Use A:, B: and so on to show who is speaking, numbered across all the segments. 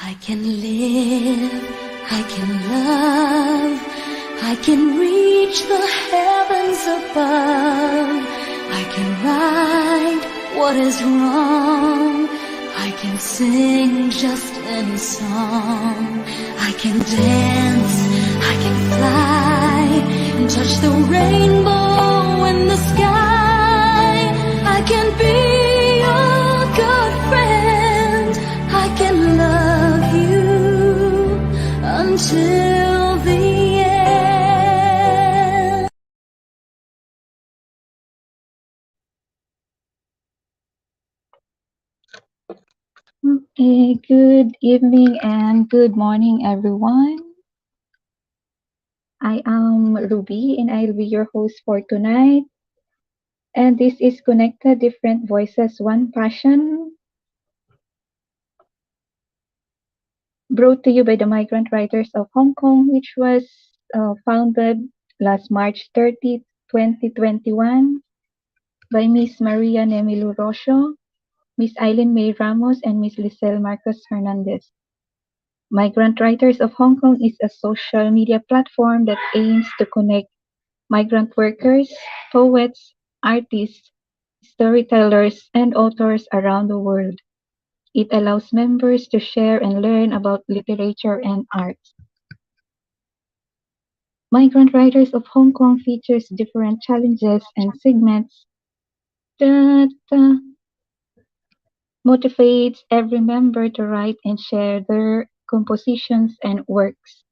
A: I can live, I can love, I can reach the heavens above. I can right what is wrong. I can sing just any song. I can dance, I can fly, and touch the rainbow in the sky. I can be your good friend. I can love you until the end.
B: Okay, good evening and good morning, everyone. I am Ruby and I'll be your host for tonight. And this is Connected Different Voices, One Passion, brought to you by the Migrant Writers of Hong Kong, which was founded last March 30, 2021 by Miss Maria Nemilu Rocio, Miss Eileen May Ramos, and Miss Lisel Marcos Hernandez. Migrant Writers of Hong Kong is a social media platform that aims to connect migrant workers, poets, artists, storytellers, and authors around the world. It allows members to share and learn about literature and art. Migrant Writers of Hong Kong features different challenges and segments that motivates every member to write and share their compositions and works.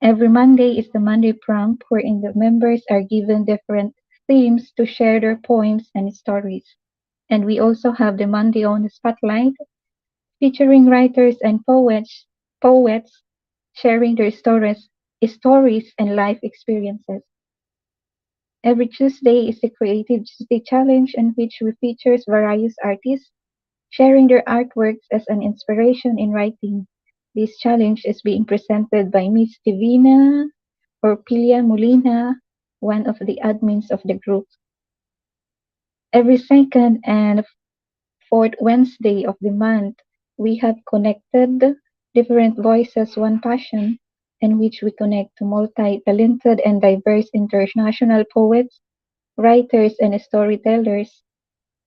B: Every Monday is the Monday prompt, wherein the members are given different themes to share their poems and stories. And we also have the Monday on the Spotlight, featuring writers and poets sharing their stories and life experiences. Every Tuesday is the Creative Tuesday Challenge, in which we feature various artists sharing their artworks as an inspiration in writing. This challenge is being presented by Miss Divina Orpilia Molina, one of the admins of the group. Every second and fourth Wednesday of the month, we have Connected Different Voices, One Passion, in which we connect to multi-talented and diverse international poets, writers, and storytellers,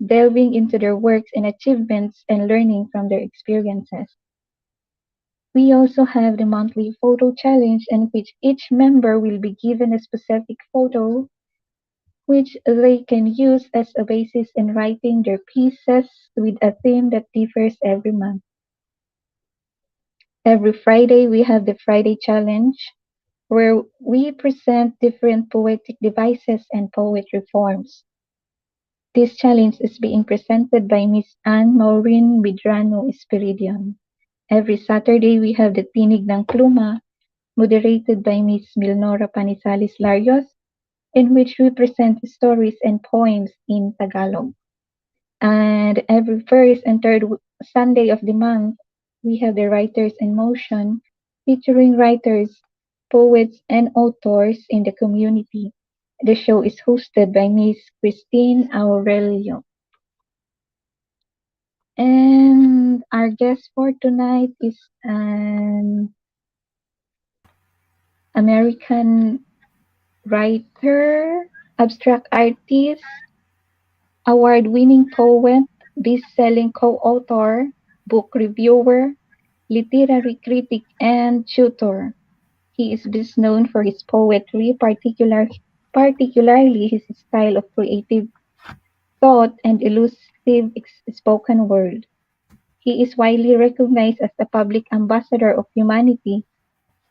B: delving into their works and achievements and learning from their experiences. We also have the monthly photo challenge, in which each member will be given a specific photo which they can use as a basis in writing their pieces with a theme that differs every month. Every Friday, we have the Friday Challenge, where we present different poetic devices and poetry forms. This challenge is being presented by Miss Anne Maureen Bidrano Espiridion. Every Saturday, we have the Tinig ng Pluma, moderated by Miss Milnora Panisalis Larios, in which we present stories and poems in Tagalog. And every first and third Sunday of the month, we have the Writers in Motion, featuring writers, poets, and authors in the community. The show is hosted by Miss Christine Aurelio. And our guest for tonight is an American writer, abstract artist, award-winning poet, best-selling co-author, book reviewer, literary critic, and tutor. He is best known for his poetry, particularly his style of creative thought and elusive spoken word. He is widely recognized as the public ambassador of humanity,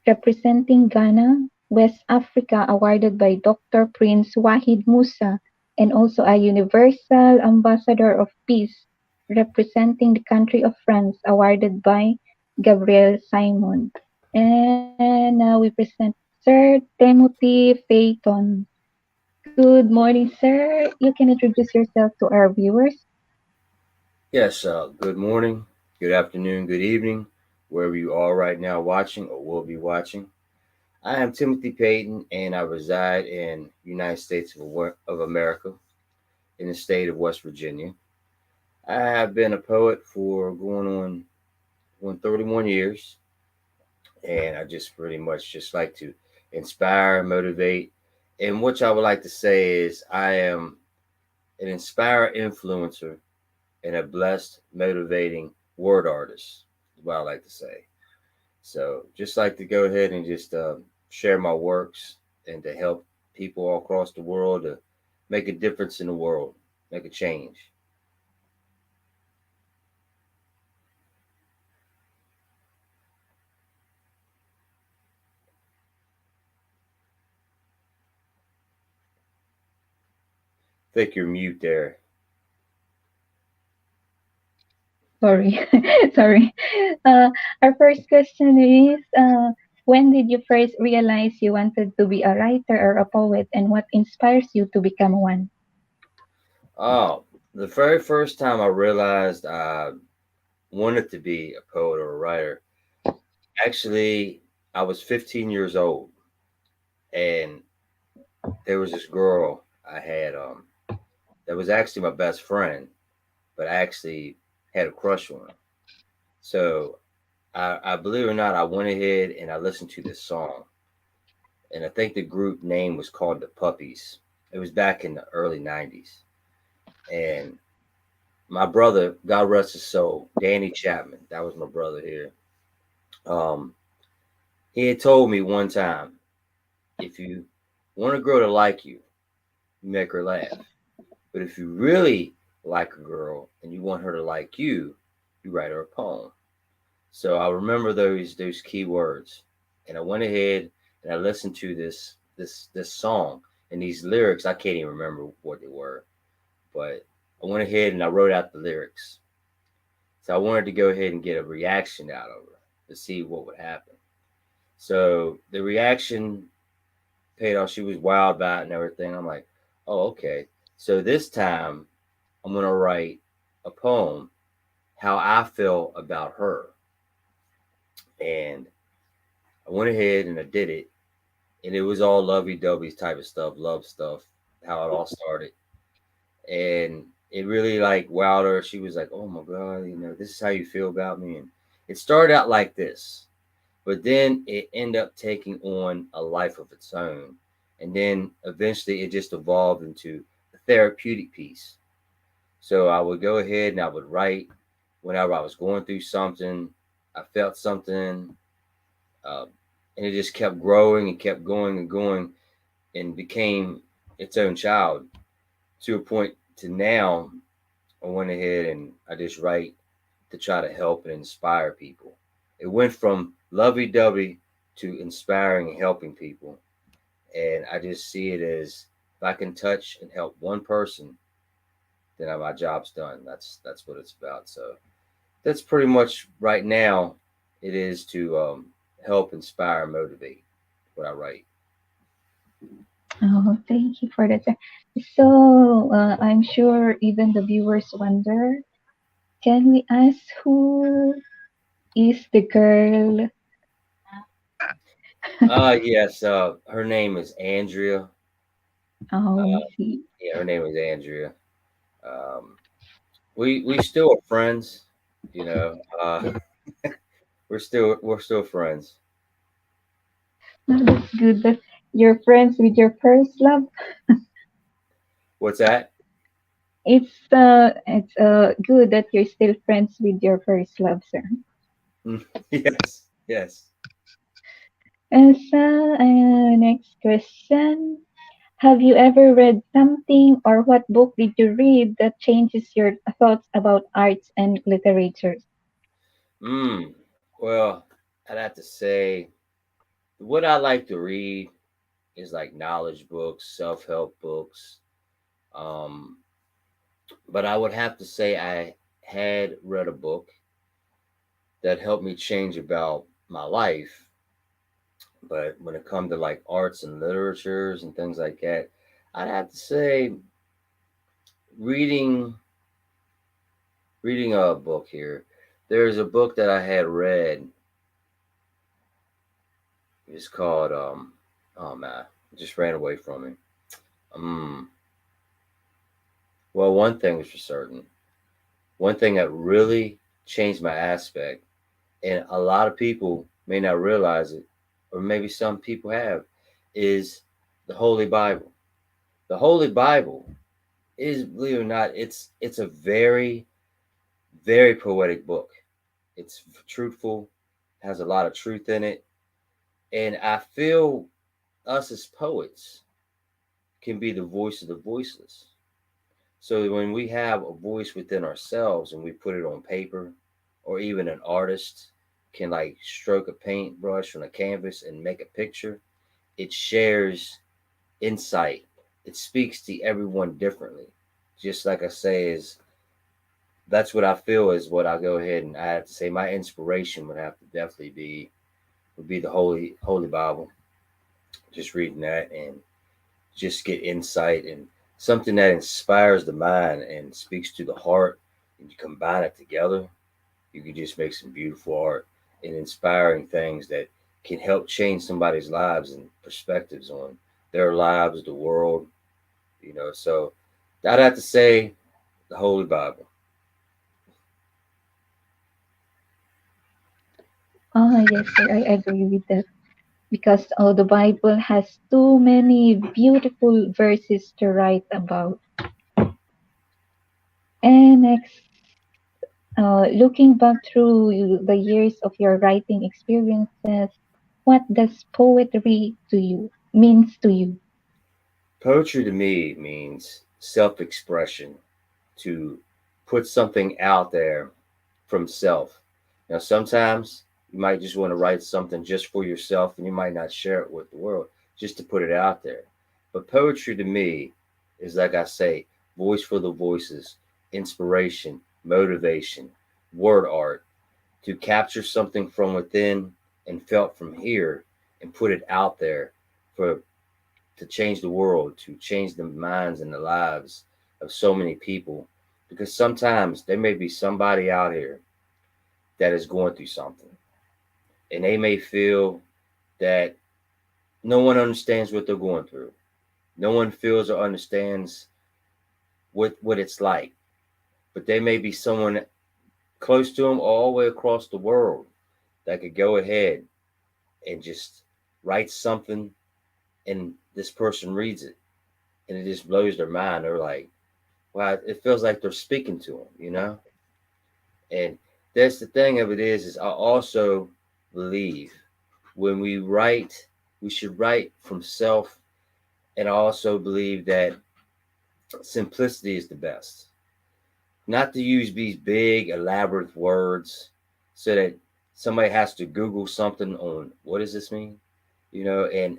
B: representing Ghana, West Africa, awarded by Dr. Prince Wahid Musa, and also a Universal Ambassador of Peace, representing the country of France, awarded by Gabriel Simon. And now we present Sir Timothy Phaeton. Good morning, sir. You can introduce yourself to our viewers.
C: Yes, good morning, good afternoon, good evening, wherever you are right now watching or will be watching. I am Timothy Payton, and I reside in United States of America in the state of West Virginia. I have been a poet for going on went 31 years, and I just pretty much just like to inspire, motivate, and what I would like to say is I am an inspire influencer and a blessed, motivating word artist. Is what I like to say. So just like to go ahead and just share my works and to help people all across the world to make a difference in the world, make a change. Think you're mute there.
B: Sorry, sorry. Our first question is, when did you first realize you wanted to be a writer or a poet, and what inspires you to become one?
C: Oh, the very first time I realized I wanted to be a poet or a writer, actually, I was 15 years old, and there was this girl I had that was actually my best friend, but I actually had a crush on her. So I believe it or not, I went ahead and I listened to this song, and I think the group name was called the Puppies. It was back in the early '90s, and my brother, God rest his soul, Danny Chapman, that was my brother here. Um, he had told me one time, if you want a girl to like you, you make her laugh. But if you really like a girl and you want her to like you write her a poem. So I remember those key words, and I went ahead and I listened to this song and these lyrics. I can't even remember what they were, but I went ahead and I wrote out the lyrics. So I wanted to go ahead and get a reaction out of her to see what would happen. So the reaction paid off. She was wild about it and everything. I'm like, oh, okay. So this time I'm gonna write a poem how I feel about her. And I went ahead and I did it. And it was all lovey dovey type of stuff, love stuff, how it all started. And it really like wowed her. She was like, oh my God, this is how you feel about me. And it started out like this, but then it ended up taking on a life of its own. And then eventually it just evolved into a therapeutic piece. So I would go ahead and I would write whenever I was going through something, I felt something, uh, and it just kept growing and kept going and going and became its own child to a point to now. I went ahead and I just write to try to help and inspire people. It went from lovey dovey to inspiring and helping people. And I just see it as if I can touch and help one person, then my job's done. That's what it's about. So that's pretty much right now. It is to help inspire, motivate what I write.
B: Oh, thank you for that. So, I'm sure even the viewers wonder, can we ask who is the girl?
C: Yes. Her name is Andrea.
B: Oh, I
C: Uh,
B: see.
C: yeah, her name is Andrea. Um, we still are friends. You know, we're still friends.
B: Oh, that's good that you're friends with your first love.
C: What's that?
B: It's good that you're still friends with your first love, sir.
C: Yes, yes.
B: Next question. Have you ever read something, or what book did you read that changes your thoughts about arts and literature?
C: Mm. Well, I'd have to say what I like to read is like knowledge books, self help books. Um, but I would have to say I had read a book that helped me change about my life. But when it comes to like arts and literatures and things like that, I'd have to say reading reading a book here. There's a book that I had read. It's called oh man, it just ran away from me. Um well, one thing was for certain. One thing that really changed my aspect and a lot of people may not realize it, or maybe some people have, is the Holy Bible. The Holy Bible is, believe it or not, it's a very, very poetic book. It's truthful, has a lot of truth in it, and I feel us as poets can be the voice of the voiceless. So when we have a voice within ourselves and we put it on paper, or even an artist can like stroke a paintbrush on a canvas and make a picture, it shares insight. It speaks to everyone differently. Just like I say, is that's what I feel is what I go ahead and I have to say my inspiration would have to definitely be the Holy Bible. Just reading that and just get insight and something that inspires the mind and speaks to the heart, and you combine it together, you can just make some beautiful art and inspiring things that can help change somebody's lives and perspectives on their lives, the world, So I'd have to say the Holy Bible.
B: Yes, sir, I agree with that. Because the Bible has too many beautiful verses to write about. And next, looking back through the years of your writing experiences, what does poetry to you means to you?
C: Poetry to me means self expression, to put something out there from self. Now, sometimes you might just want to write something just for yourself and you might not share it with the world, just to put it out there. But poetry to me is, like I say, voice for the voices, inspiration, motivation, word art, to capture something from within and felt from here and put it out there for to change the world, to change the minds and the lives of so many people. Because sometimes there may be somebody out here that is going through something, and they may feel that no one understands what they're going through. No one feels or understands what it's like. But there may be someone close to them all the way across the world that could go ahead and just write something, and this person reads it and it just blows their mind. They're like, wow, it feels like they're speaking to them. And that's the thing of it is I also believe when we write, we should write from self. And I also believe that simplicity is the best. Not to use these big, elaborate words so that somebody has to Google something on what does this mean? And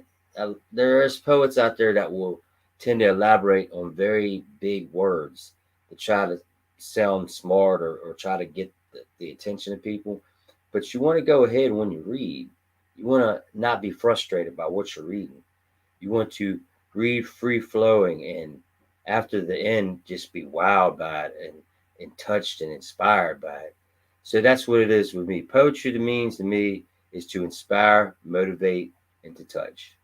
C: there's poets out there that will tend to elaborate on very big words to try to sound smart or try to get the attention of people. But you want to go ahead when you read. You want to not be frustrated by what you're reading. You want to read free flowing and after the end just be wowed by it and touched and inspired by it. So that's what it is with me. Poetry to means to me is to inspire, motivate, and to touch.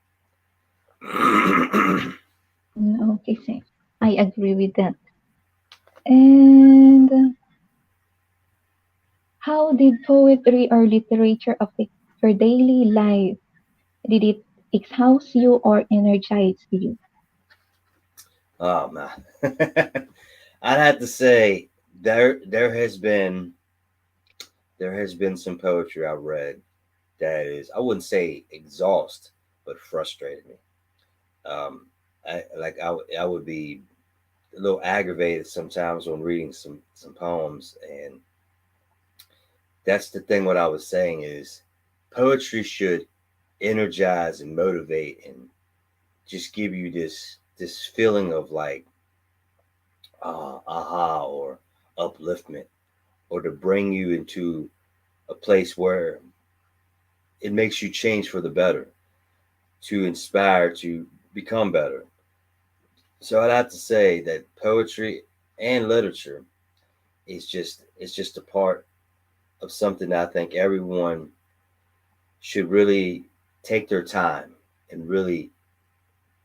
B: Okay, sir. I agree with that. And how did poetry or literature affect your daily life? Did it exhaust you or energize you?
C: Oh man. I'd have to say there has been some poetry I've read that is, I wouldn't say exhaust, but frustrated me. I would be a little aggravated sometimes when reading some poems, and that's the thing. What I was saying is, poetry should energize and motivate and just give you this feeling of like aha or upliftment, or to bring you into a place where it makes you change for the better, to inspire to become better. So I'd have to say that poetry and literature is just a part of something that I think everyone should really take their time and really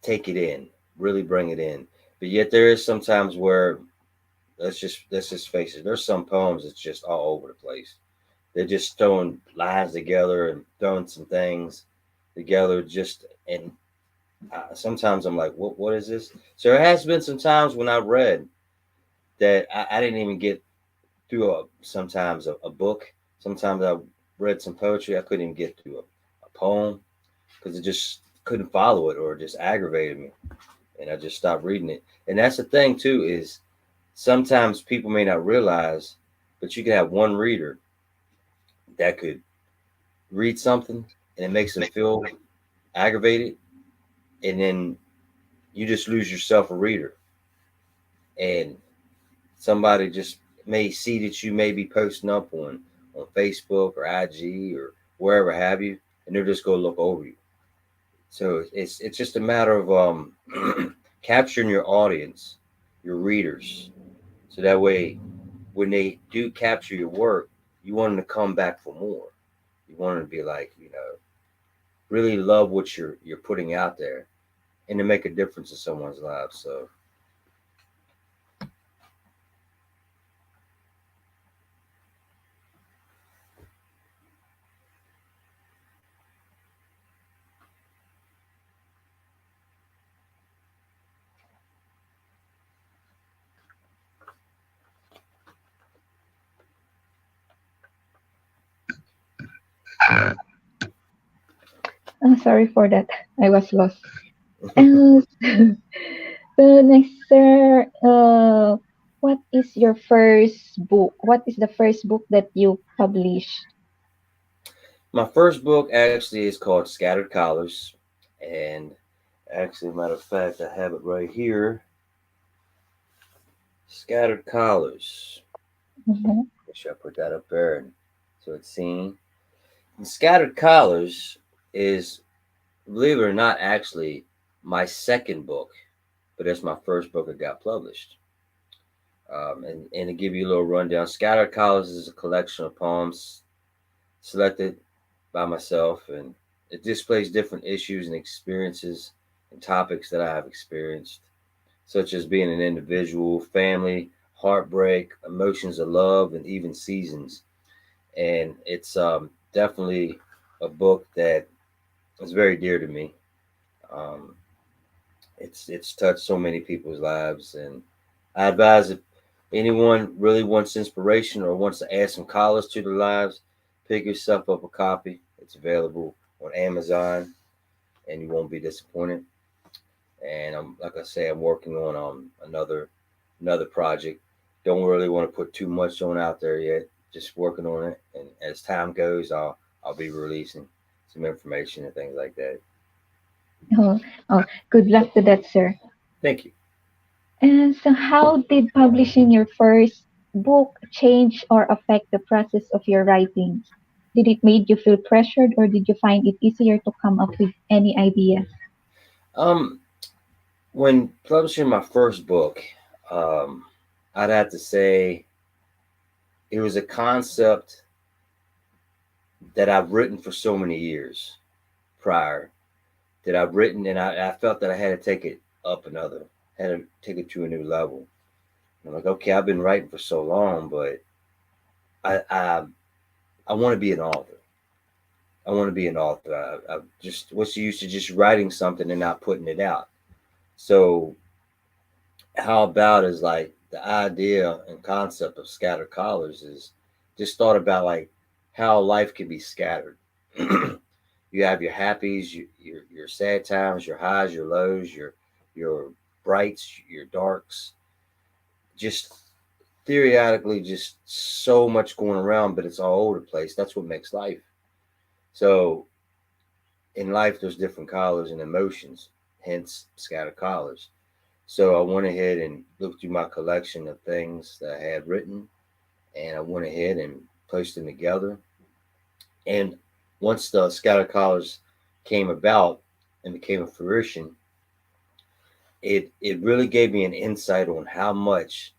C: take it in, really bring it in. But yet there is sometimes where let's just face it, there's some poems that's just all over the place. they're just throwing lines together and throwing some things together. And sometimes I'm like, what is this? So there has been some times when I read that I didn't even get through sometimes a book. Sometimes I read some poetry. I couldn't even get through a poem because it just couldn't follow it, or it just aggravated me, and I just stopped reading it. And that's the thing too, is sometimes people may not realize, but you can have one reader that could read something and it makes them feel aggravated, and then you just lose yourself a reader, and somebody just may see that you may be posting up on Facebook or IG or wherever have you, and they're just gonna look over you. So it's just a matter of capturing your audience, your readers, so that way when they do capture your work, you want them to come back for more. You want them to be like, really love what you're putting out there, and to make a difference in someone's life. So
B: Sorry for that. I was lost. Uh, so next, sir, what is your first book? What is the first book that you published?
C: my first book actually is called Scattered Collars, and actually, matter of fact, I have it right here. Scattered Collars.
B: Mhm.
C: Make sure I put that up there and so it's seen. And Scattered Collars is, believe it or not, actually my second book, but it's my first book that got published. And to give you a little rundown, Scattered Collars is a collection of poems selected by myself, and it displays different issues and experiences and topics that I have experienced, such as being an individual, family, heartbreak, emotions of love, and even seasons. And it's definitely a book that is very dear to me. Um, it's touched so many people's lives, and I advise if anyone really wants inspiration or wants to add some colors to their lives, pick yourself up a copy. It's available on Amazon, and you won't be disappointed. And like I say, I'm working on another project. Don't really want to put too much on out there yet. Just working on it, and as time goes, I'll be releasing some information and things like that.
B: Oh, oh, good luck to that, sir.
C: Thank you.
B: And so, how did publishing your first book change or affect the process of your writings? Did it make you feel pressured, or did you find it easier to come up with any ideas?
C: Um, when publishing my first book, um, I'd have to say it was a concept that I've written for so many years prior, that I've written, and I felt that I had to take it up another, had to take it to a new level. I'm like, okay, I've been writing for so long, but I I, I want to be an author. I want to be an author. I just, what's the use of just writing something and not putting it out? So how about is like the idea and concept of scattered collars is just thought about like how life can be scattered. You have your happies, your sad times, your highs, your lows, your brights, your darks. Just theoretically, just so much going around, but it's all over the place. That's what makes life. So in life, there's different colors and emotions, hence scattered collars. So I went ahead and looked through my collection of things that I had written, and I went ahead and placed them together. And once the scattered collars came about and became a fruition, it really gave me an insight on how much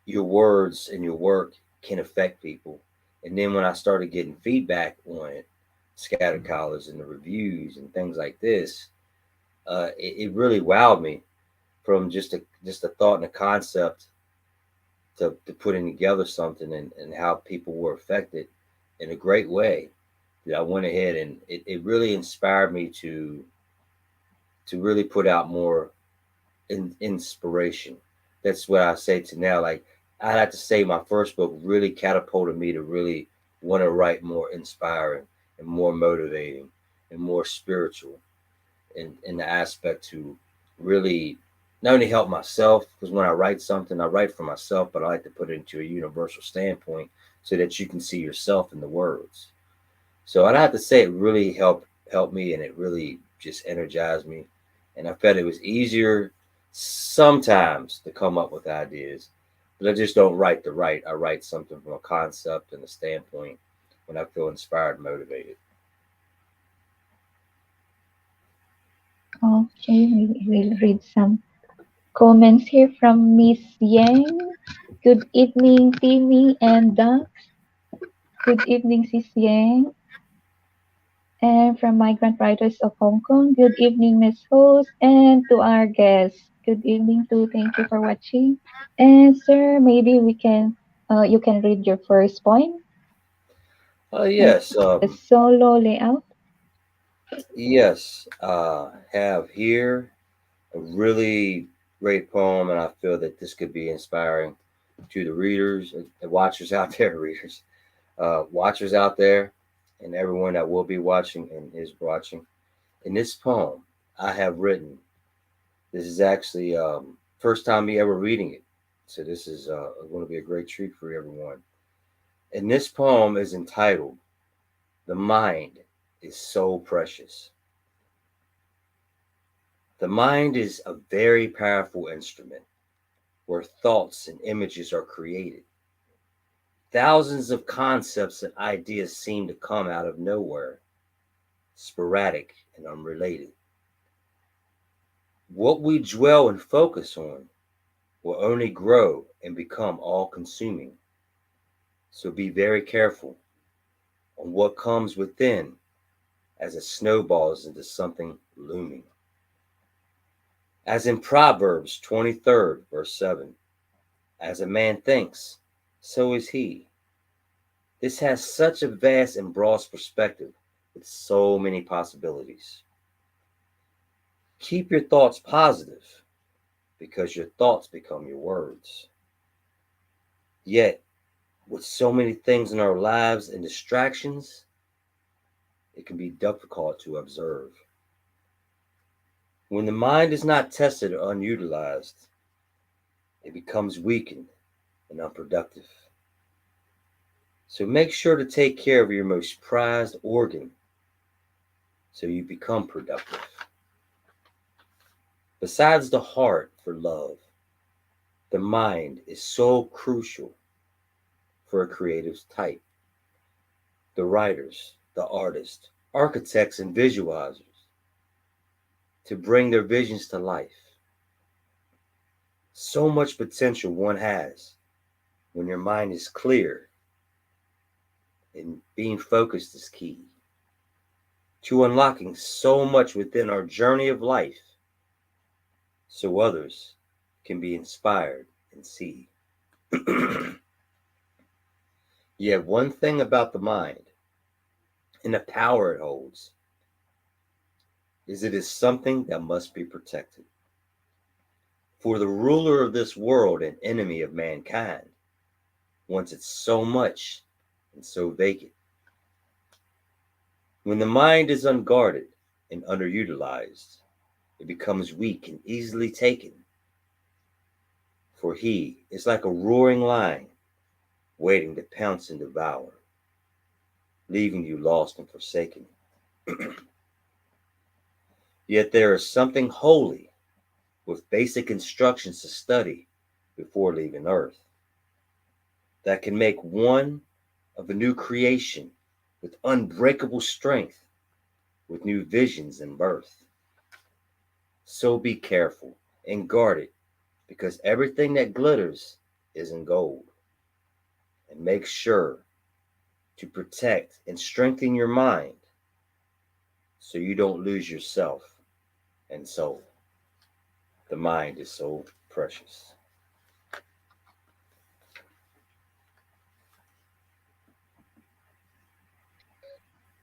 C: your words and your work can affect people. And then when I started getting feedback on it, scattered collars and the reviews and things like this, it really wowed me from just a thought and a concept to putting together something and how people were affected in a great way, that I went ahead and it really inspired me to really put out more inspiration. That's what I say to now. Like, I have to say, my first book really catapulted me to really want to write more inspiring and more motivating and more spiritual in the aspect to really not only help myself, because when I write something, I write for myself, but I like to put it into a universal standpoint so that you can see yourself in the words. So I'd have to say it really helped me, and it really just energized me. And I felt it was easier sometimes to come up with ideas, but I just don't write to write. I write something from a concept and a standpoint when I feel inspired and motivated.
B: Okay, we'll read some comments here from Miss Yang. Good evening, Timmy and Duck. Good evening, Sis Yang. And from Migrant Writers of Hong Kong, good evening, Miss Host, and to our guests. Good evening too. Thank you for watching. And sir, maybe you can read your first poem and
C: Yes,
B: the solo layout.
C: yes. Have here a really great poem, and I feel that this could be inspiring to the readers and watchers out there, readers, watchers out there, and everyone that will be watching and is watching. In this poem, I have written. This is actually first time me ever reading it, so this is going to be a great treat for everyone. And this poem is entitled "The Mind is So Precious." The mind is a very powerful instrument where thoughts and images are created. Thousands of concepts and ideas seem to come out of nowhere, sporadic and unrelated. What we dwell and focus on will only grow and become all consuming. So be very careful on what comes within as it snowballs into something looming. As in Proverbs 23rd, verse 7, as a man thinks, so is he. This has such a vast and broad perspective with so many possibilities. Keep your thoughts positive because your thoughts become your words. Yet, with so many things in our lives and distractions, it can be difficult to observe. When the mind is not tested or unutilized, it becomes weakened and unproductive. So make sure to take care of your most prized organ so you become productive. Besides the heart for love, the mind is so crucial for a creative type. The writers, the artists, architects, and visualizers to bring their visions to life. So much potential one has when your mind is clear, and being focused is key to unlocking so much within our journey of life so others can be inspired and see. Yet one thing about the mind and the power it holds is it is something that must be protected. For the ruler of this world and enemy of mankind wants it so much and so vacant. When the mind is unguarded and underutilized, it becomes weak and easily taken. For he is like a roaring lion waiting to pounce and devour, leaving you lost and forsaken. Yet there is something holy with basic instructions to study before leaving Earth that can make one of a new creation with unbreakable strength, with new visions and birth. So be careful and guard it, because everything that glitters isn't gold. And make sure to protect and strengthen your mind so you don't lose yourself and soul. The mind is so precious.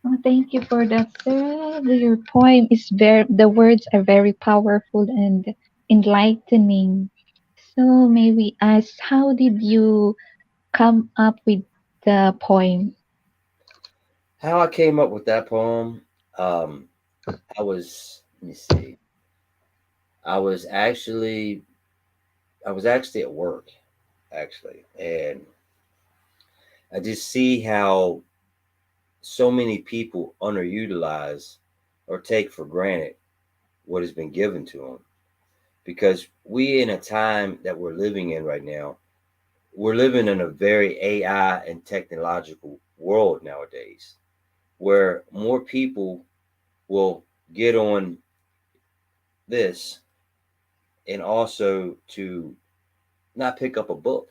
B: Oh, thank you for that, sir. Your poem is the words are very powerful and enlightening. So may we ask, how did you come up with the poem?
C: How I came up with that poem, um, let me see, I was actually, I was actually at work, actually, and I just see how so many people underutilize or take for granted what has been given to them. Because we, in a time that we're living in right now, we're living in a very AI and technological world nowadays, where more people will get on this and also to not pick up a book.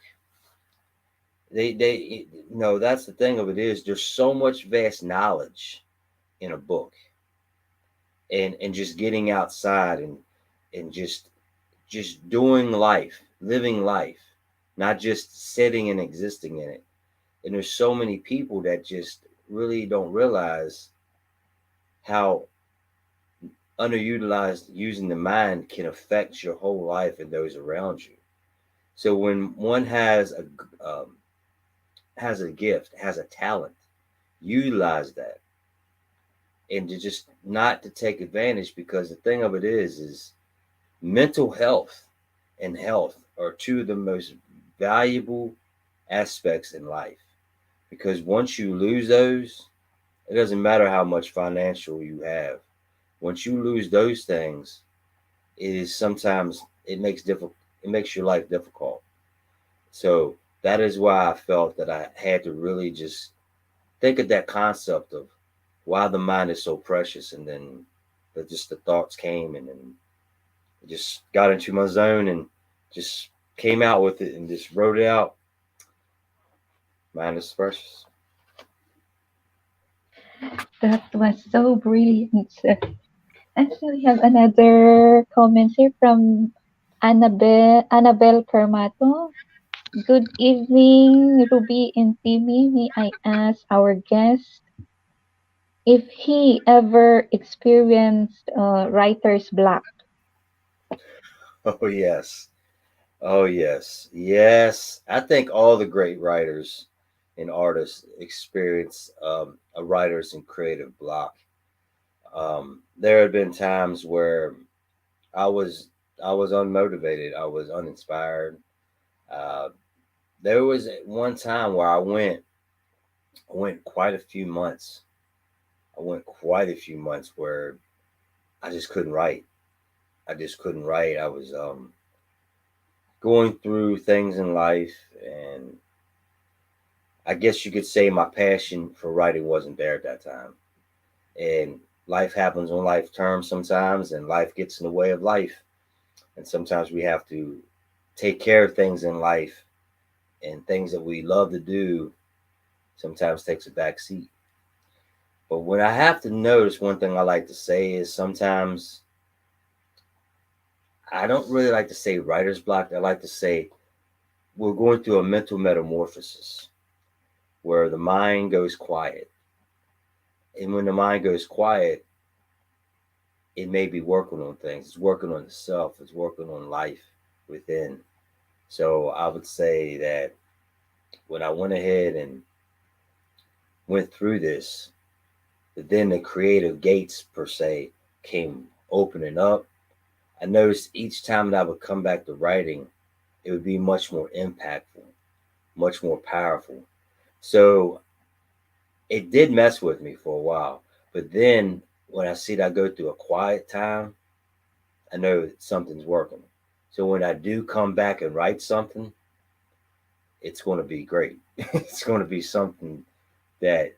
C: They no, that's the thing of it is there's so much vast knowledge in a book, and just getting outside and just doing life, living life, not just sitting and existing in it. And there's so many people that just really don't realize how underutilized using the mind can affect your whole life and those around you. So when one um, has a gift, has a talent, utilize that, and to just not to take advantage, because the thing of it is mental health and health are two of the most valuable aspects in life. Because once you lose those, it doesn't matter how much financial you have. Once you lose those things, it is sometimes it makes your life difficult. So that is why I felt that I had to really just think of that concept of why the mind is so precious, and then just the thoughts came, and then just got into my zone and just came out with it and just wrote it out. Mind is precious.
B: That was so brilliant, sir. And so we have another comment here from Annabelle Carmato. Good evening, Ruby and Timmy. May I ask our guest if he ever experienced writer's block?
C: Oh yes. Oh yes. Yes. I think all the great writers and artists experience a writer's and creative block. There have been times where I was I was unmotivated. I was uninspired. Uh, there was one time where I went quite a few months. I went quite a few months where I just couldn't write. I just couldn't write. I was going through things in life, and I guess you could say my passion for writing wasn't there at that time. And life happens on life terms sometimes, and life gets in the way of life. And sometimes we have to take care of things in life, and things that we love to do sometimes takes a back seat. But when I have to notice, one thing I like to say is sometimes I don't really like to say writer's block. I like to say we're going through a mental metamorphosis where the mind goes quiet. And when the mind goes quiet, it may be working on things. It's working on itself. It's working on life within. So I would say that when I went ahead and went through this, then the creative gates per se came opening up. I noticed each time that I would come back to writing, it would be much more impactful, much more powerful. So it did mess with me for a while. But then when I see that I go through a quiet time, I know that something's working. So when I do come back and write something, it's going to be great. It's going to be something that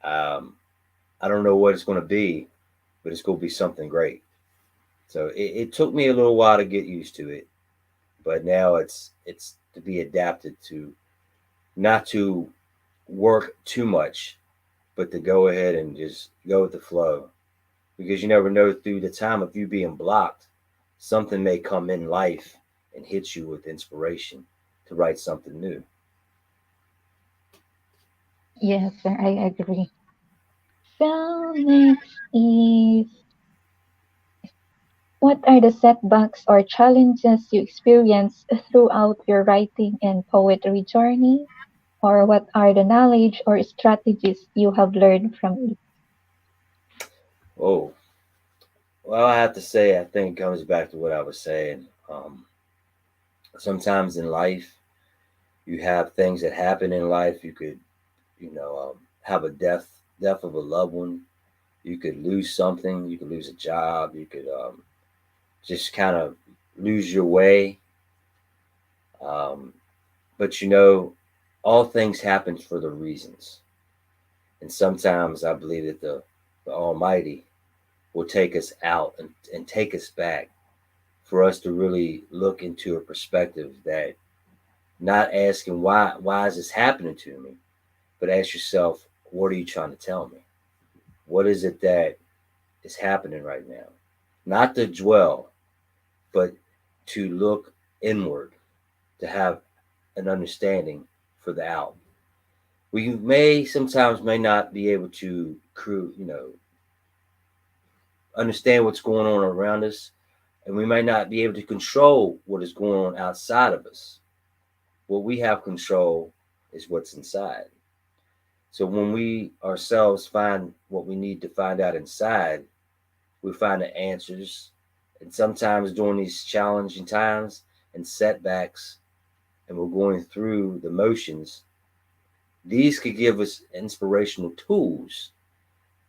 C: um, I don't know what it's going to be, but it's going to be something great. So it took me a little while to get used to it, but now it's to be adapted to, not to work too much, but to go ahead and just go with the flow, because you never know through the time of you being blocked, something may come in life and hit you with inspiration to write something new.
B: Yes, sir, I agree. So next is, what are the setbacks or challenges you experience throughout your writing and poetry journey? Or what are the knowledge or strategies you have learned from it?
C: Oh, well, I have to say, I think it comes back to what I was saying. Sometimes in life, you have things that happen in life. You could, have a death of a loved one. You could lose something. You could lose a job. You could just kind of lose your way. Um, but all things happen for the reasons. And sometimes I believe that the Almighty will take us out and take us back for us to really look into a perspective that not asking why is this happening to me, but ask yourself, what are you trying to tell me? What is it that is happening right now? Not to dwell, but to look inward, to have an understanding for the out. We may sometimes may not be able to understand what's going on around us, and we might not be able to control what is going on outside of us. What we have control is what's inside. So when we ourselves find what we need to find out inside, we find the answers. And sometimes during these challenging times and setbacks, and we're going through the motions, these could give us inspirational tools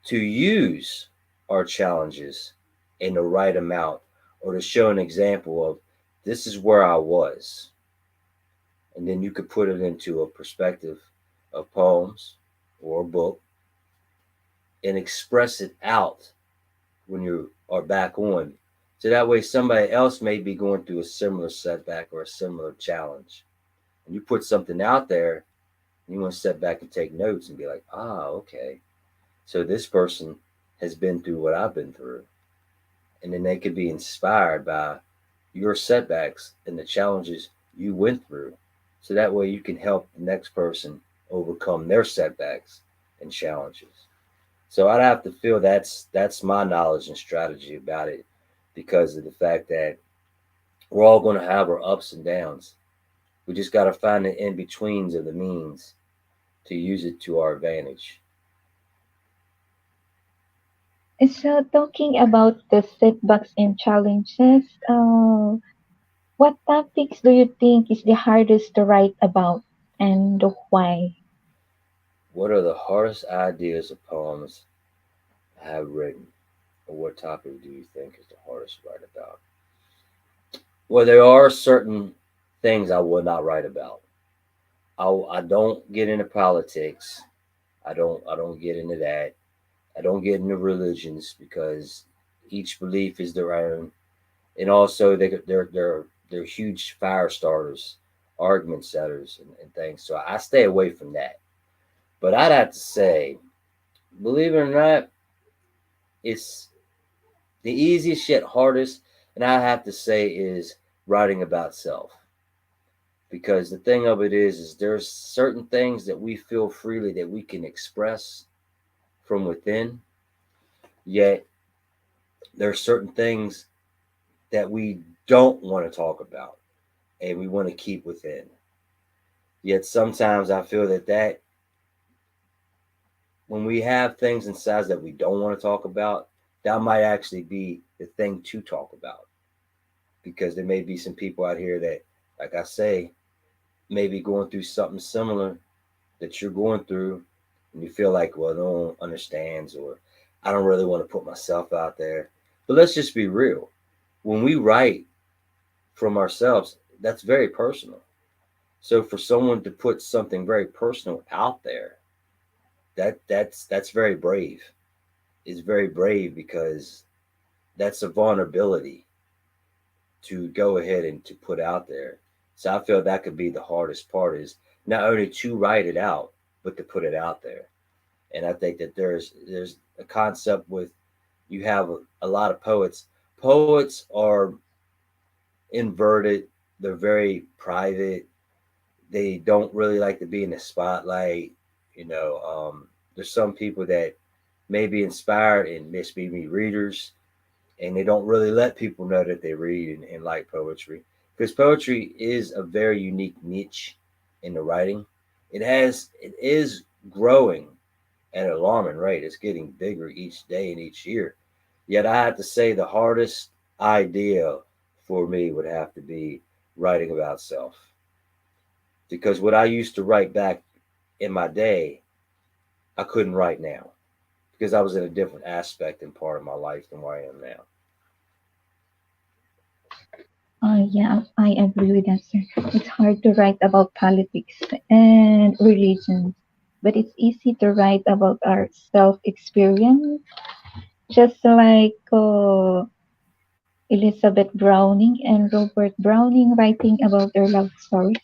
C: to use our challenges in the right amount, or to show an example of, this is where I was. And then you could put it into a perspective of poems or a book and express it out when you are back on. So that way somebody else may be going through a similar setback or a similar challenge. And you put something out there, and you want to step back and take notes and be like, okay. So this person has been through what I've been through. And then they could be inspired by your setbacks and the challenges you went through. So that way you can help the next person overcome their setbacks and challenges. So I'd have to feel that's my knowledge and strategy about it, because of the fact that we're all going to have our ups and downs. We just got to find the in betweens of the means to use it to our advantage.
B: So talking about the setbacks and challenges, what topics do you think is the hardest to write about and why?
C: What are the hardest ideas of poems I have written? Or what topic do you think is the hardest to write about? Well, there are certain things I will not write about. I don't get into politics. I don't get into that. I don't get into religions, because each belief is their own, and also they're huge fire starters, argument setters, and things. So I stay away from that. But I'd have to say, believe it or not, it's the easiest yet hardest, and I have to say is writing about self. Because the thing of it is there's certain things that we feel freely that we can express from within, yet there are certain things that we don't want to talk about and we want to keep within. Yet sometimes I feel that when we have things inside that we don't want to talk about, that might actually be the thing to talk about. Because there may be some people out here that, like I say, may be going through something similar that you're going through, and you feel like, well, no one understands, or I don't really want to put myself out there. But let's just be real. When we write from ourselves, that's very personal. So for someone to put something very personal out there, that's very brave. It's very brave, because that's a vulnerability to go ahead and to put out there. So I feel that could be the hardest part, is not only to write it out, but to put it out there. And I think that there's a concept with, you have a lot of poets. Poets are inverted. They're very private. They don't really like to be in the spotlight. There's some people that maybe inspired and maybe readers, and they don't really let people know that they read and like poetry, because poetry is a very unique niche in the writing. It is growing at an alarming rate. It's getting bigger each day and each year. Yet I have to say the hardest idea for me would have to be writing about self, because what I used to write back in my day, I couldn't write now because I was in a different aspect and part of my life than where I am now.
B: Yeah, I agree with that, sir. It's hard to write about politics and religion, but it's easy to write about our self experience, just like Elizabeth Browning and Robert Browning writing about their love story.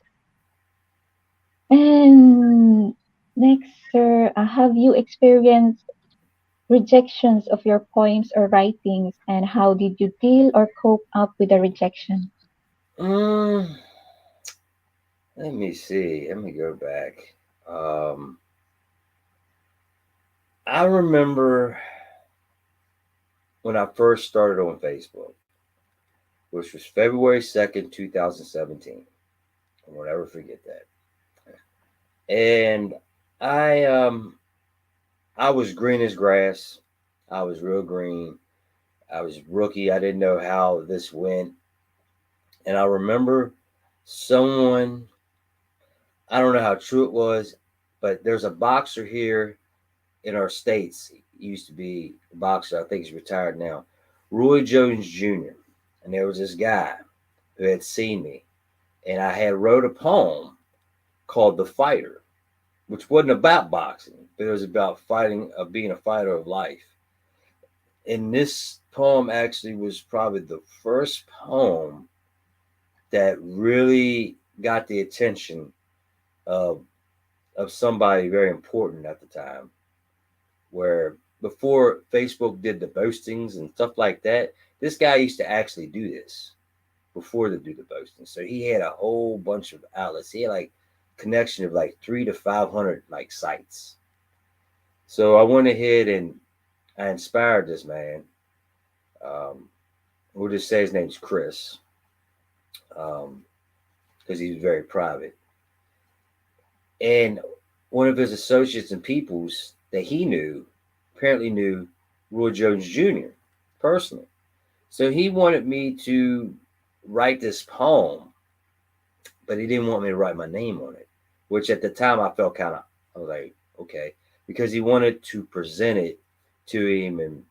B: And next, sir, have you experienced rejections of your poems or writings, and how did you deal or cope up with the rejection?
C: Mm, let me see. Let me go back. Um, I remember when I first started on Facebook, which was February 2nd, 2017. I won't ever forget that. And I um I was green as grass. I was real green. I was rookie. I didn't know how this went. And I remember someone, I don't know how true it was, but there's a boxer here in our states. He used to be a boxer. I think he's retired now. Roy Jones Jr. And there was this guy who had seen me. And I had wrote a poem called The Fighter, which wasn't about boxing, but it was about fighting, being a fighter of life. And this poem actually was probably the first poem that really got the attention of somebody very important at the time. Where before Facebook did the boastings and stuff like that, this guy used to actually do this before they do the boasting. So he had a whole bunch of outlets. He had like connection of like 300 to 500 like sites. So I went ahead and I inspired this man. Um, we'll just say his name's Chris, because he's very private. And one of his associates and peoples that he knew apparently knew Roy Jones Jr. personally. So he wanted me to write this poem, but he didn't want me to write my name on it, which at the time I felt kind of, I was like, okay, because he wanted to present it to him and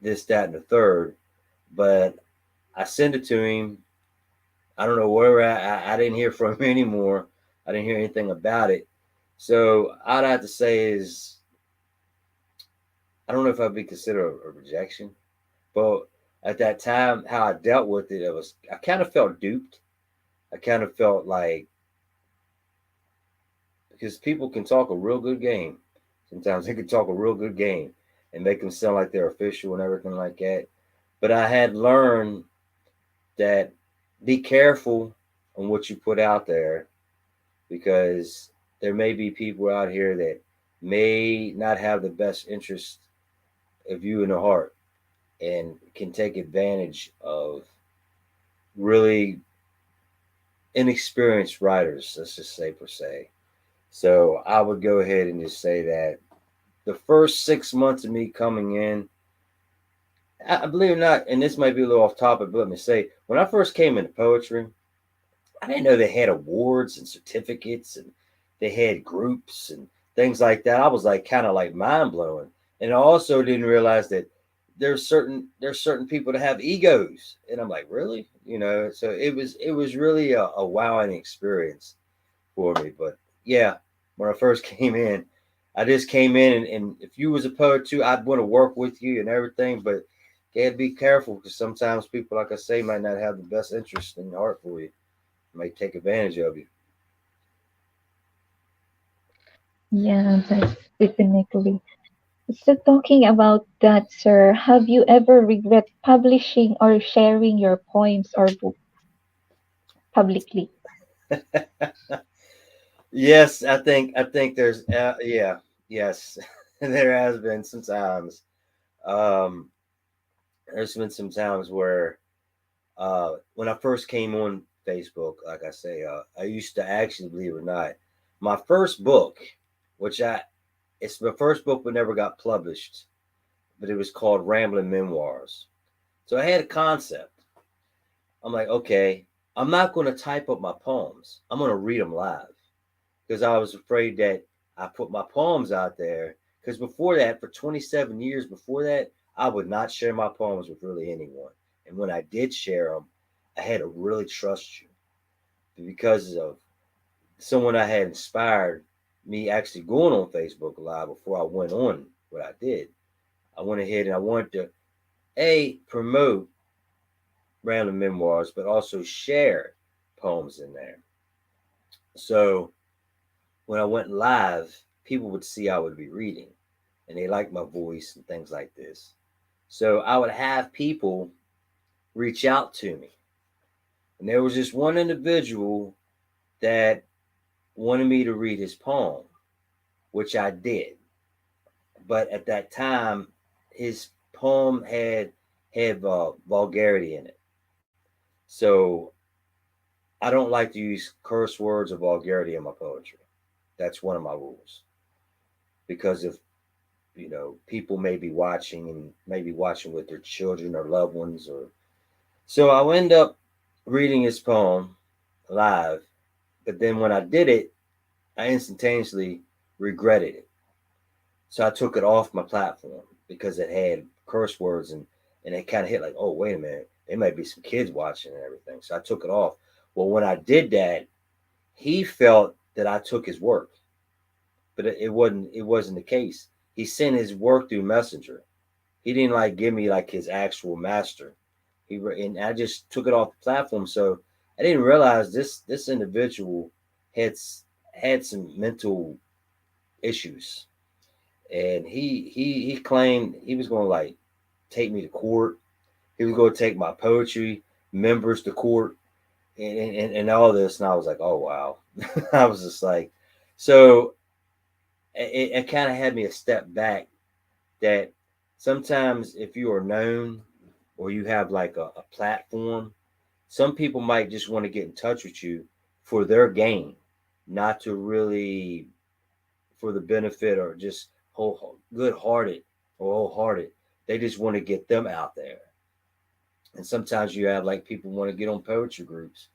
C: this, that, and the third. But I sent it to him. I don't know where I didn't hear from him anymore. I didn't hear anything about it. So I'd have to say is, I don't know if I'd be considered a rejection, but at that time, how I dealt with it, I kind of felt duped. I kind of felt like, because people can talk a real good game. Sometimes they can talk a real good game and make them sound like they're official and everything like that. But I had learned that be careful on what you put out there, because there may be people out here that may not have the best interest of you in the heart and can take advantage of really inexperienced writers, let's just say per se. So I would go ahead and just say that the first 6 months of me coming in, I believe it or not, and this might be a little off topic, but let me say, when I first came into poetry, I didn't know they had awards and certificates and they had groups and things like that. I was like kind of like mind blowing. And I also didn't realize that there's certain people that have egos. And I'm like, really? So it was really a wowing experience for me. But yeah, when I first came in, I just came in, and if you was a poet too, I'd want to work with you and everything, but you gotta be careful, because sometimes people, like I say, might not have the best interest in heart for you, might take advantage of you.
B: Yeah, that's definitely. So talking about that, sir, have you ever regret publishing or sharing your poems or book publicly?
C: Yes, I think there's yeah, yes. there has been some times. Um, there's been some times where when I first came on Facebook, like I say, I used to actually, believe it or not, my first book, which it's the first book but never got published, but it was called Rambling Memoirs. So I had a concept. I'm like, okay, I'm not going to type up my poems. I'm going to read them live because I was afraid that I put my poems out there. Because before that, for 27 years before that, I would not share my poems with really anyone. And when I did share them, I had to really trust you because of someone I had inspired me actually going on Facebook Live before I went on what I did. I went ahead and I wanted to promote random memoirs, but also share poems in there. So when I went live, people would see I would be reading and they liked my voice and things like this. So I would have people reach out to me. And there was just one individual that wanted me to read his poem, which I did. But at that time, his poem had vulgarity in it. So I don't like to use curse words or vulgarity in my poetry. That's one of my rules. Because if people may be watching and maybe watching with their children or loved ones, or so I'll end up reading his poem live. But then when I did it, I instantaneously regretted it. So I took it off my platform because it had curse words and it kind of hit like, oh, wait a minute, there might be some kids watching and everything. So I took it off. Well, when I did that, he felt that I took his work, but it wasn't the case. He sent his work through Messenger. He didn't like give me like his actual master. And I just took it off the platform. So I didn't realize this individual had had some mental issues, and he claimed he was going to like take me to court. He was going to take my poetry members to court, and all this. And I was like, oh wow. I was just like, so it kind of had me a step back. That sometimes if you are known or you have like a platform, some people might just want to get in touch with you for their gain, not to really for the benefit or just good-hearted or wholehearted. They just want to get them out there. And sometimes you have like people want to get on poetry groups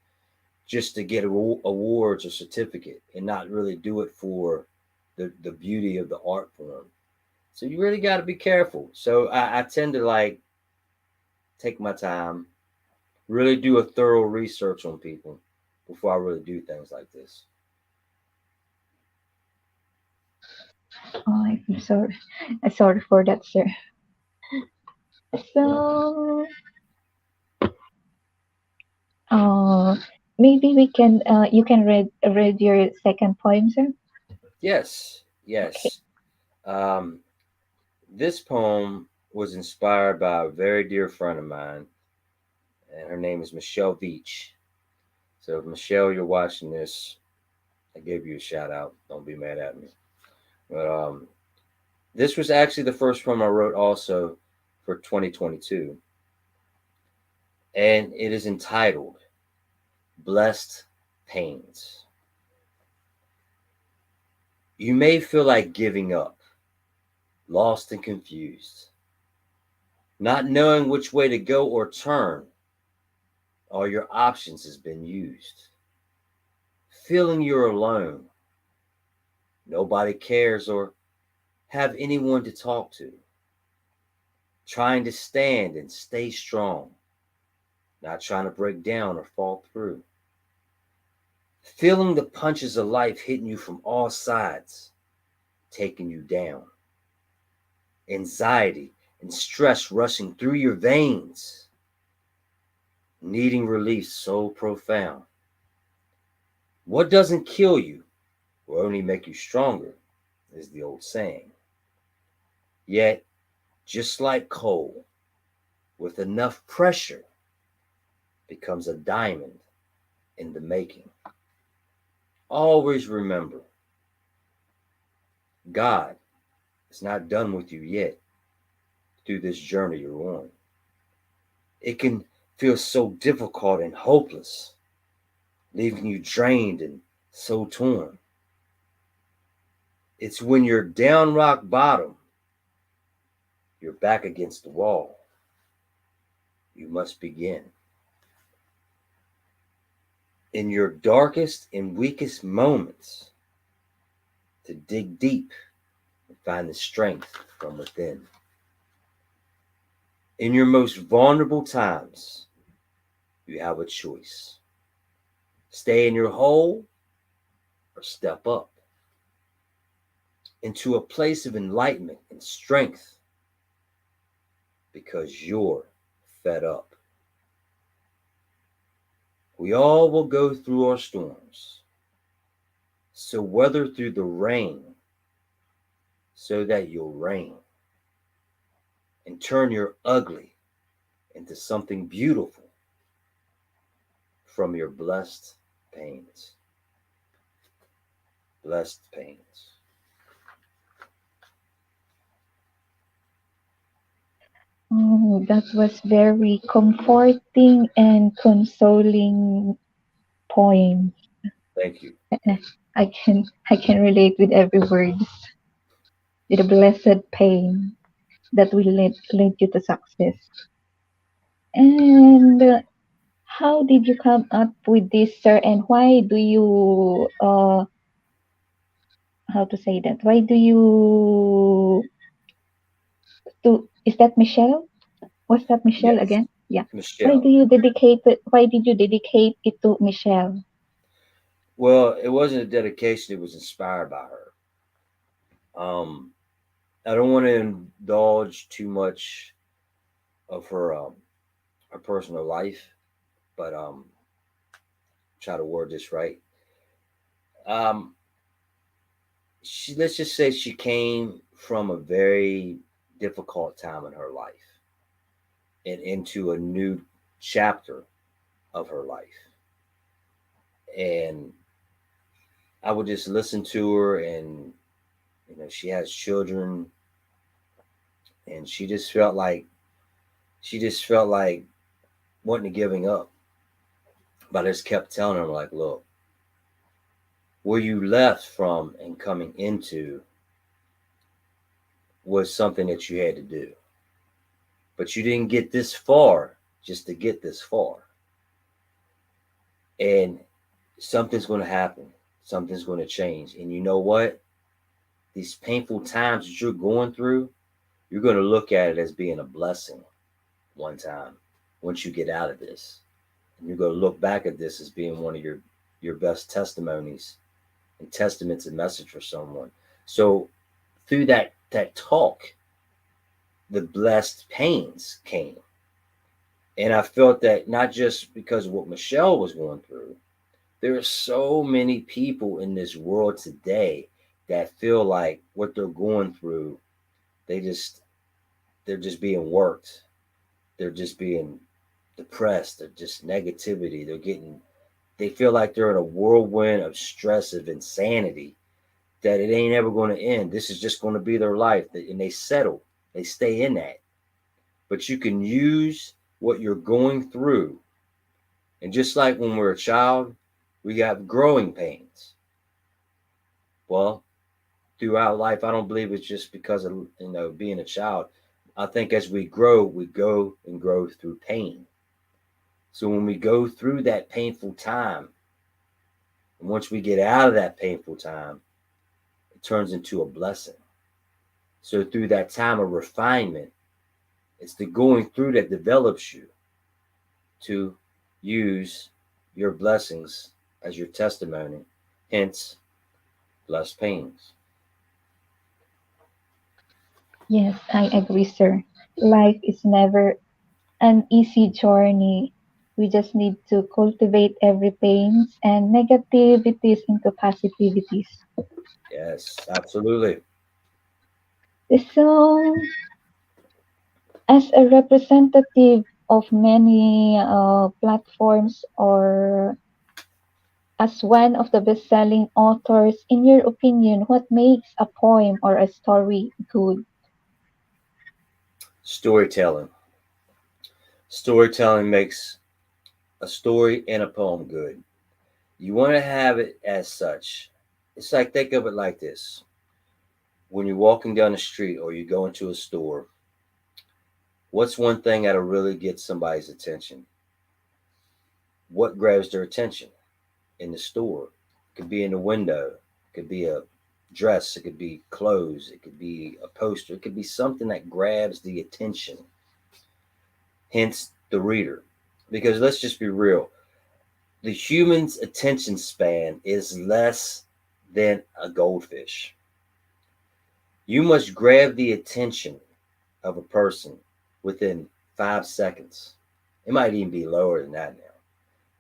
C: just to get awards or certificate and not really do it for the beauty of the art form. So you really got to be careful. So I tend to like take my time, really do a thorough research on people before I really do things like this.
B: Oh, I'm sorry. Sorry for that, sir. So, uh, maybe you can read your second poem, sir.
C: Yes,
B: Okay.
C: yes. Um, this poem was inspired by a very dear friend of mine, and her name is Michelle Beach. So, if Michelle, you're watching this, I gave you a shout out. Don't be mad at me. But this was actually the first poem I wrote also for 2022, and it is entitled Blessed Pains. You may feel like giving up, lost and confused, not knowing which way to go or turn. All your options has been used. Feeling you're alone, nobody cares or have anyone to talk to. Trying to stand and stay strong, not trying to break down or fall through. Feeling the punches of life hitting you from all sides, taking you down. Anxiety and stress rushing through your veins, needing relief so profound. What doesn't kill you will only make you stronger, is the old saying. Yet, just like coal, with enough pressure, becomes a diamond in the making. Always remember, God It's not done with you yet through this journey you're on. It can feel so difficult and hopeless, leaving you drained and so torn. It's when you're down rock bottom, you're back against the wall. You must begin. In your darkest and weakest moments, to dig deep and find the strength from within. In your most vulnerable times, you have a choice. Stay in your hole or step up into a place of enlightenment and strength because you're fed up. We all will go through our storms. So weather through the rain so that you'll reign and turn your ugly into something beautiful from your blessed pains. Blessed pains.
B: Oh, that was very comforting and consoling poem.
C: Thank you.
B: I can relate with every word. With a blessed pain that will lead you to success. And how did you come up with this, sir? And why do you how to say that? Why do you to is that Michelle? Was that Michelle
C: Yes,
B: again? Yeah. Why do
C: Michelle.
B: you dedicate it? Why did you dedicate it to Michelle?
C: Well, it wasn't a dedication, it was inspired by her. I don't want to indulge too much of her personal life, but try to word this right. Um, she let's just say she came from a very difficult time in her life and into a new chapter of her life. And I would just listen to her, and she has children, and she just felt like wanting to giving up. But I just kept telling her, like, look, where you left from and coming into was something that you had to do. But you didn't get this far just to get this far. And something's going to happen. Something's going to change. And you know what? These painful times that you're going through, you're going to look at it as being a blessing one time once you get out of this. And you're going to look back at this as being one of your best testimonies and testaments and message for someone. So through that talk, the blessed pains came. And I felt that not just because of what Michelle was going through, there are so many people in this world today that feel like what they're going through, they're just being worked. They're just being depressed. They're just negativity. They feel like they're in a whirlwind of stress, of insanity, that it ain't ever going to end. This is just going to be their life. And they settle. They stay in that. But you can use what you're going through. And just like when we're a child, we have growing pains. Well, throughout life, I don't believe it's just because of being a child. I think as we go and grow through pain. So when we go through that painful time, and once we get out of that painful time, it turns into a blessing. So through that time of refinement, it's the going through that develops you to use your blessings as your testimony. Hence, blessed pains.
B: Yes, I agree, sir. Life is never an easy journey. We just need to cultivate every pains and negativities into positivities.
C: Yes, absolutely.
B: So, as a representative of many platforms or As one of the best-selling authors, in your opinion, what makes a poem or a story good?
C: Storytelling. Storytelling makes a story and a poem good. You want to have it as such. It's like, think of it like this. When you're walking down the street or you go into a store, what's one thing that'll really get somebody's attention? What grabs their attention in the store? It could be in the window, it could be a dress, it could be clothes, it could be a poster, it could be something that grabs the attention, hence the reader. Because let's just be real, the human's attention span is less than a goldfish. You must grab the attention of a person within 5 seconds. It might even be lower than that now.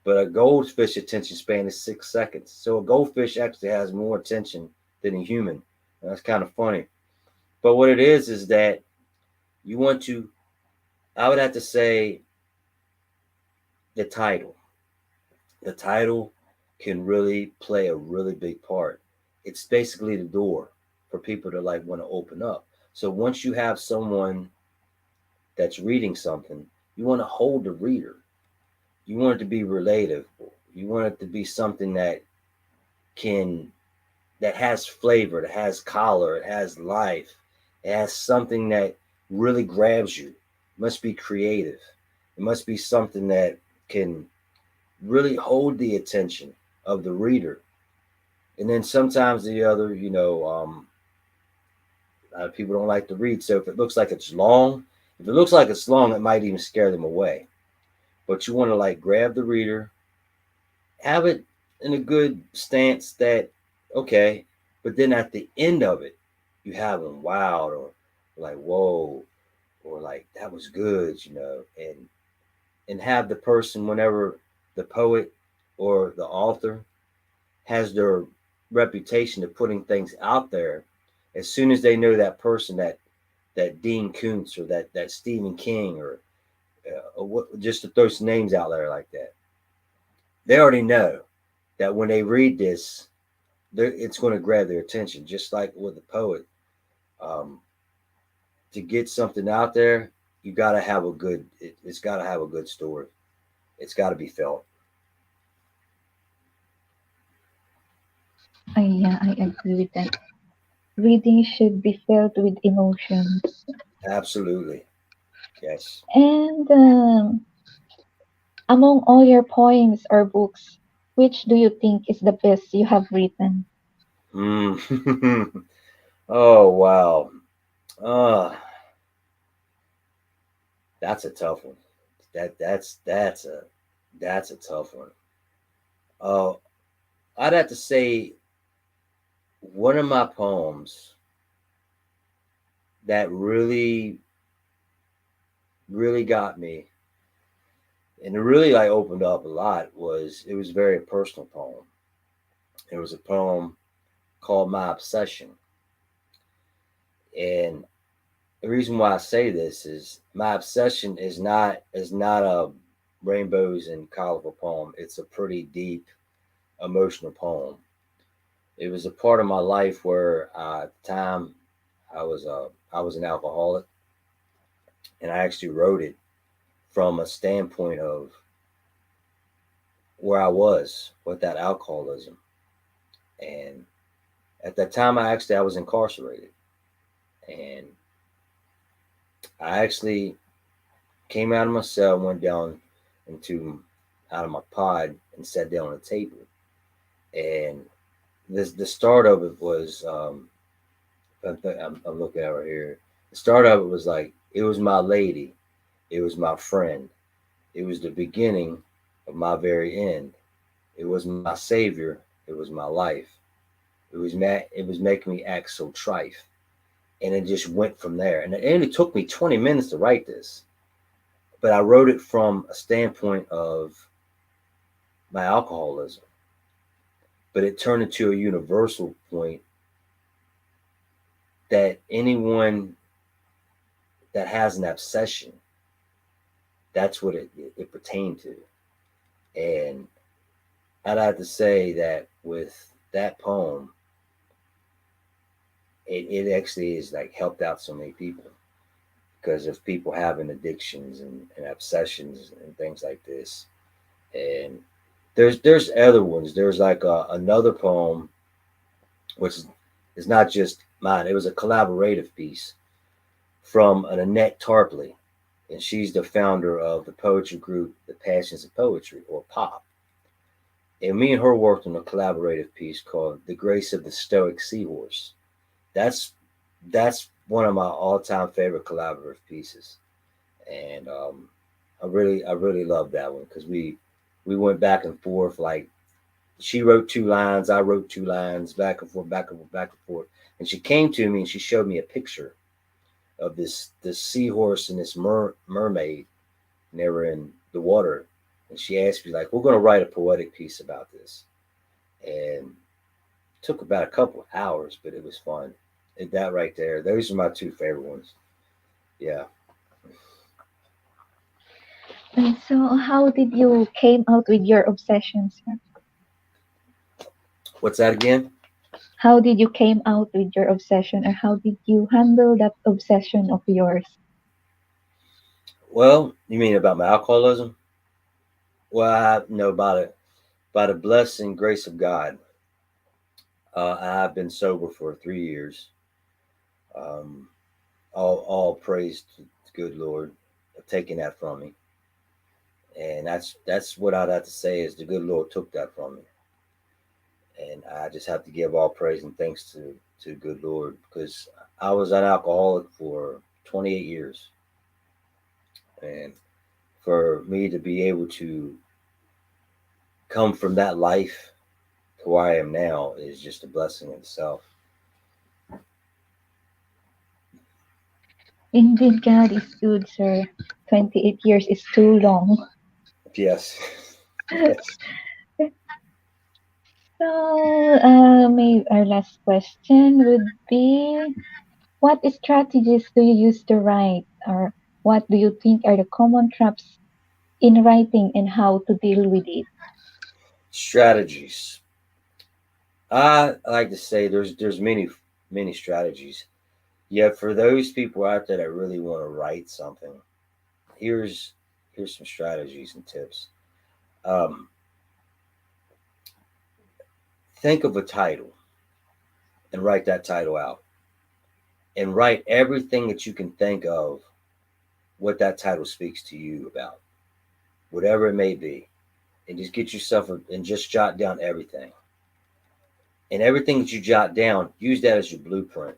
C: But a goldfish attention span is 6 seconds. So a goldfish actually has more attention than a human. And that's kind of funny. But what it is that you want to, I would have to say, the title. The title can really play a really big part. It's basically the door for people to like want to open up. So once you have someone that's reading something, you want to hold the reader. You want it to be relatable. You want it to be something can that has flavor, that has color, it has life, it has something that really grabs you. It must be creative. It must be something that can really hold the attention of the reader. And then sometimes the other, people don't like to read. So if it looks like it's long, it might even scare them away. But you want to like grab the reader, have it in a good stance that, okay, but then at the end of it, you have them wowed or like, whoa, or like, that was good, and have the person, whenever the poet or the author has their reputation of putting things out there, as soon as they know that person, that Dean Koontz or that Stephen King or what, just to throw some names out there like that, they already know that when they read this, it's going to grab their attention, just like with the poet. Um, to get something out there, you got to have a good. It's got to have a good story. It's got to be felt.
B: Yeah, I agree with that. Reading should be filled with emotions.
C: Absolutely, yes.
B: And among all your poems or books, which do you think is the best you have written?
C: Mm. Oh wow. Uh, that's a tough one. That's a tough one. Uh, I'd have to say one of my poems that really got me and it really like opened up a lot was, it was a very personal poem. It was a poem called My Obsession. And the reason why I say this is My Obsession is not a rainbows and colorful poem. It's a pretty deep emotional poem. It was a part of my life where at the time I was an alcoholic, and I actually wrote it from a standpoint of where I was with that alcoholism. And at that time, I was incarcerated, and I actually came out of my cell, went down into out of my pod, and sat down on a table. And the start of it was I'm looking at it here. The start of it was like, it was my lady, it was my friend, it was the beginning of my very end. It was my savior, it was my life. It was making me act so trite, and it just went from there. And it only took me 20 minutes to write this, but I wrote it from a standpoint of my alcoholism. But it turned into a universal point that anyone that has an obsession, that's what it pertained to. And I'd have to say that with that poem, it actually is like helped out so many people because of people having addictions and obsessions and things like this. And there's other ones. There's like another poem, which is not just mine. It was a collaborative piece from an Annette Tarpley, and she's the founder of the poetry group, The Passions of Poetry, or POP. And me and her worked on a collaborative piece called "The Grace of the Stoic Seahorse." That's one of my all-time favorite collaborative pieces, and I really love that one because we went back and forth. Like she wrote 2 lines, I wrote 2 lines, back and forth, back and forth, back and forth. And she came to me and she showed me a picture of this seahorse and this mermaid, and they were in the water. And she asked me like, "We're going to write a poetic piece about this," and it took about a couple of hours, but it was fun. And that right there, those are my 2 favorite ones. Yeah.
B: And so, how did you came out with your obsessions?
C: What's that again?
B: How did you came out with your obsession, or how did you handle that obsession of yours?
C: Well, you mean about my alcoholism? Well, I know about it. By the blessing grace of God, I've been sober for 3 years. Um, all praise to the good Lord of taking that from me, and that's what I'd have to say is the good Lord took that from me, and I just have to give all praise and thanks to the good Lord because I was an alcoholic for 28 years, and for me to be able to come from that life to where I am now is just a blessing in itself.
B: Indeed, God is good, sir. 28 years is too long.
C: Yes. Yes.
B: So, maybe our last question would be, what strategies do you use to write, or what do you think are the common traps in writing and how to deal with it?
C: Strategies. I like to say there's many strategies. Yet for those people out there that really want to write something, here's some strategies and tips. Um, think of a title and write that title out, and write everything that you can think of what that title speaks to you about, whatever it may be, and just get yourself and just jot down everything. And everything that you jot down, use that as your blueprint,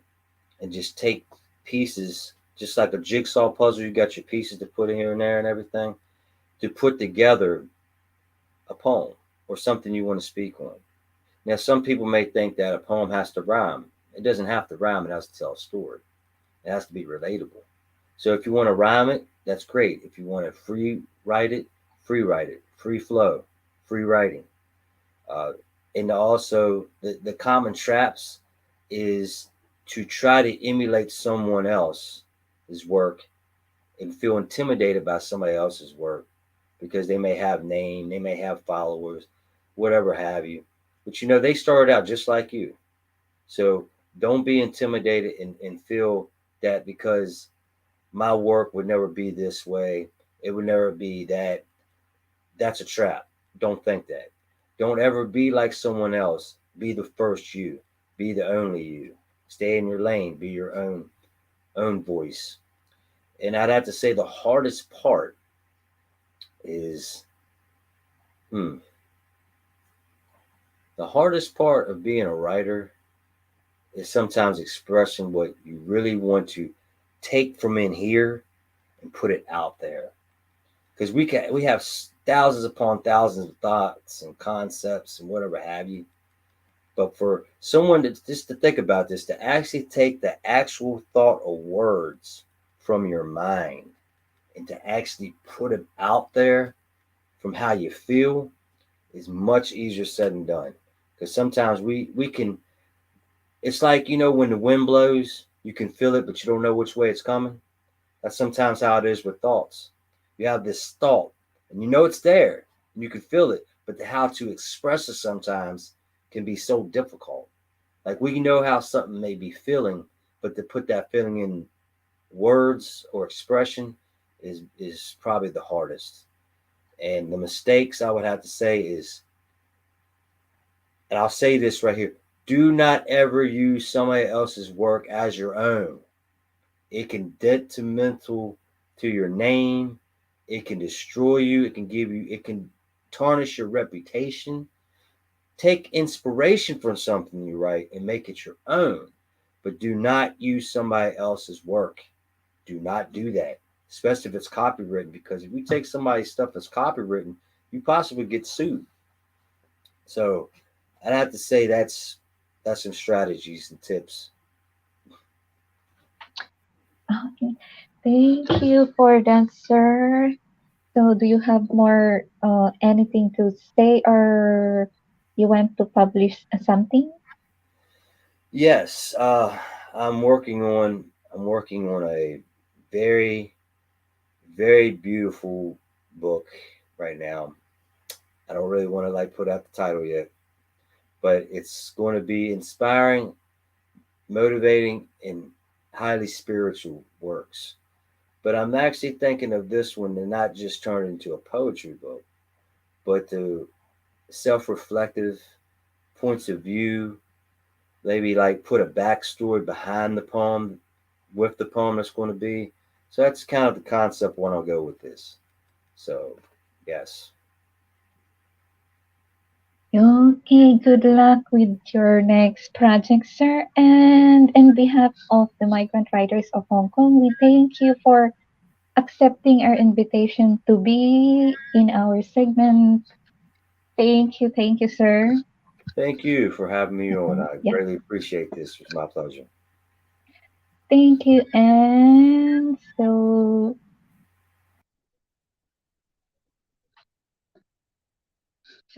C: and just take pieces, just like a jigsaw puzzle. You got your pieces to put in here and there and everything to put together a poem or something you want to speak on. Now, some people may think that a poem has to rhyme. It doesn't have to rhyme. It has to tell a story. It has to be relatable. So if you want to rhyme it, that's great. If you want to free write it, free flow, free writing. Uh, and also the common traps is to try to emulate someone else's work and feel intimidated by somebody else's work because they may have name, they may have followers, whatever have you. But they started out just like you. So don't be intimidated and feel that because my work would never be this way, it would never be that. That's a trap. Don't think that. Don't ever be like someone else. Be the first you. Be the only you. Stay in your lane. Be your own voice. And I'd have to say the hardest part is the hardest part of being a writer is sometimes expressing what you really want to take from in here and put it out there. Because we have thousands upon thousands of thoughts and concepts and whatever have you. But for someone just to think about this, to actually take the actual thought or words from your mind and to actually put it out there from how you feel is much easier said than done. Because sometimes we can, it's like, when the wind blows, you can feel it, but you don't know which way it's coming. That's sometimes how it is with thoughts. You have this thought and it's there and you can feel it, but how to express it sometimes can be so difficult. Like we know how something may be feeling, but to put that feeling in words or expression is probably the hardest. And the mistakes I would have to say is, and I'll say this right here, do not ever use somebody else's work as your own. It can detrimental to your name. It can destroy you. It can tarnish your reputation. Take inspiration from something you write and make it your own, but do not use somebody else's work. Do not do that, especially if it's copywritten, because if you take somebody's stuff that's copywritten, you possibly get sued. So I'd have to say that's some strategies and tips.
B: Okay. Thank you for that, sir. So do you have more anything to say, or you want to publish something?
C: Yes, I'm working on a very very beautiful book right now. I don't really want to like put out the title yet, but it's going to be inspiring, motivating, and highly spiritual works. But I'm actually thinking of this one to not just turn it into a poetry book, but to self-reflective points of view, maybe like put a backstory behind the poem with the poem that's going to be. So that's kind of the concept when I'll go with this. So, yes.
B: Okay, good luck with your next project, sir. And in behalf of the migrant writers of Hong Kong, we thank you for accepting our invitation to be in our segment. Thank you, sir.
C: Thank you for having me on.
B: And
C: I
B: yeah,
C: greatly appreciate this. It was my pleasure.
B: thank you. And so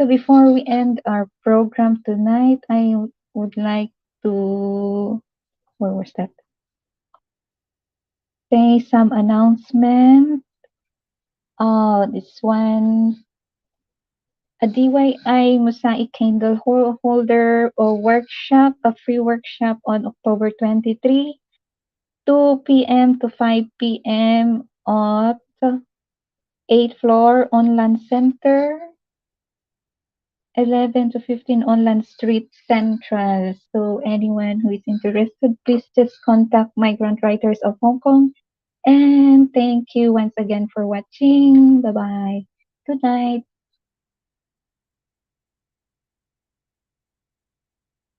B: before we end our program tonight, I would like to, where was that? Say some announcement. This one, a DIY mosaic candle holder or workshop, a free workshop on October 23, 2 p.m. to 5 p.m. at 8th floor Online Center, 11 to 15 Online Street Central. So anyone who is interested, please just contact Migrant Writers of Hong Kong. And thank you once again for watching. Bye-bye. Good night.